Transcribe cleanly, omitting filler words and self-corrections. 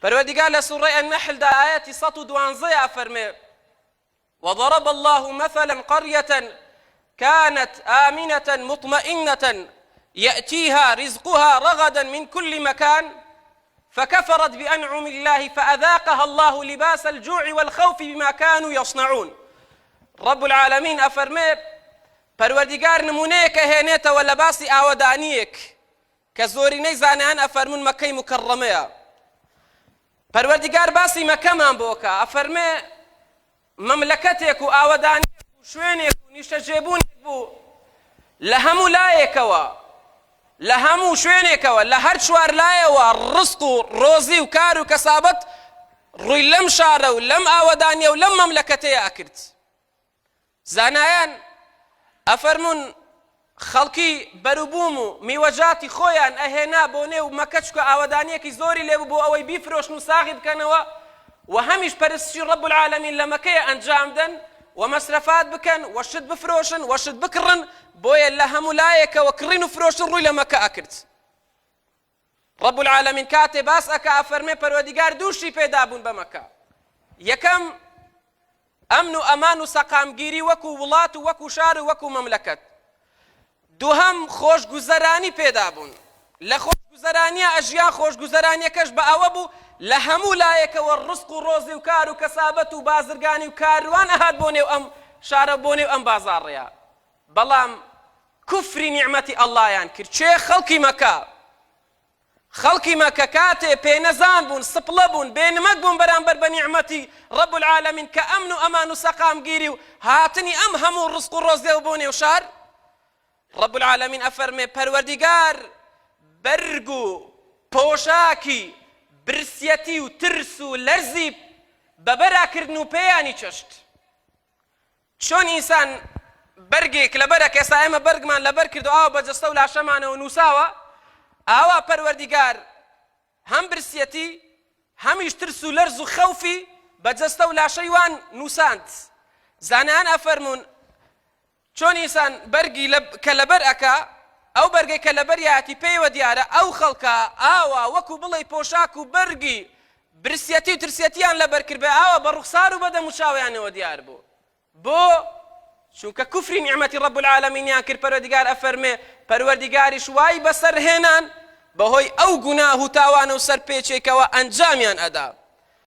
پەروەردیگار لە سوورەی النەحلدا ئاەتی 112 فەرمێ وضرب الله مثلا قرية كانت آمنة مطمئنة يأتيها رزقها رغدا من كل مكان فكفرت بأنعم الله فأذاقها الله لباس الجوع والخوف بما كانوا يصنعون. رب العالمين أفرمي پەروەردیگار نمونەیەکە هێنێتەوە لە باسی ئاوەدانیەک کە زۆرینەی زانایان ئەفەرمون مەکەی مکەڕەمەیە. پەروەردیگار باسی مەکەمان بۆکە ئەفەرمێ مەملەکەتێک و ئاوەدانیەک و شوێنێک و نیشتەجێبوونێک بوو لە هەموو لایەکەوە لە هەموو شوێنێکەوە لە هەر چوار لایەوە ڕزق و ڕۆزی و کار و کەسابەت ڕووی لەم شارە و لەم ئاوەدانیە و لەم مەملەکەتەیە ئەکرد. زانایان ئەفەرمون خەڵکی بەروبووم و میوەجاتی خۆیان ئەهێنا بۆ نێو مەکە چکە ئاوەدانیەکی زۆری لێبوو بۆ ئەوەی بیفرۆشن و ساغی بکەنەوە و هەمیش پەرستشی ڕەب العالەمین لە مەکەیە ئەنجام دەن و مەسرەفات بکەن و شت بفرۆشن و شت بکڕن بۆیە لە هەموو لایەکەوە کڕین و فرۆشن ڕووی لە مەکە ئەکرد. ڕەب العالەمین کاتێ باس ئەکا ئەفەرمێ پەروەردیگار دووشی پێدا بوون بە مەکە. یەکەم ئەمن و ئەمان و سەقامگیری وەکو وڵات و وەکو شار و وەکو مەملەکەت. دووهەم خۆشگوزەرانی پێدا بوون. لە خۆشگوزەرانیە ئەژیان خۆشگوزەرانیەکەش بە ئەوە بوو لە هەموو لایەکەوە ڕزق و ڕۆزی و کار و کەسابەت و بازرگانی و کاروان ئەهات بۆ نێو ئەم شارە بۆ نێو ئەم بازاڕەیە. بەڵام کوفری نیعمەتی ئەڵڵایان کرد. چێ خەڵکی مەکە؟ خەڵکی مەکە کاتێ پێنەزان بوون سپڵە بوون بێنمەک بوون بەرامبەر بە نیعمەتی ڕەب العالەمین کە ئەمن و ئەمان و سەقامگیری و هاتنی ئەم هەموو ڕزق و ڕۆزێ و بۆ نێو شار ڕەب العالەمین ئەفەرمێ پەروەردیگار بەرگ و پۆشاکی برسیەتی و ترس و لەرزی بەبەراکردن و پێیانی چەشت. چۆن ئینسان بەرگێک لەبەرە ئێستا ئێمە بەرگمان لەبەر کرد و ئاوا بەجەستە و لاشەمانەوە نووساوە ئاوا پەروەردیگار هەم برسیەتی هەمیش ترس و لەرز و خەوفی بەجەستە و لاشەی وان نووساند. زانایان ئەفەرمون چۆن ئینسان بەرگی کە لەبەر ئەکا ئەو بەرگەی کە لەبەریاتی پێیوە دیارە ئەو خەڵکە ئاوا وەکو بڵێ پۆشاک و بەرگی برسیەتی و ترسیەتیان لەبەر کرد بێ ئاوا بە ڕوخسار و بەدەموچاویانەوە دیار بوو. بۆ چونکە کوفری نیعمەتی ڕەب العالەمینیان کرد. پەروەردیگار ئەفەرمێ پەروەردیگاریش وای بەسەر هێنان بەهۆی ئەو گوناه و تاوانە و سەرپێچێکەوە ئەنجامیان ئەدا.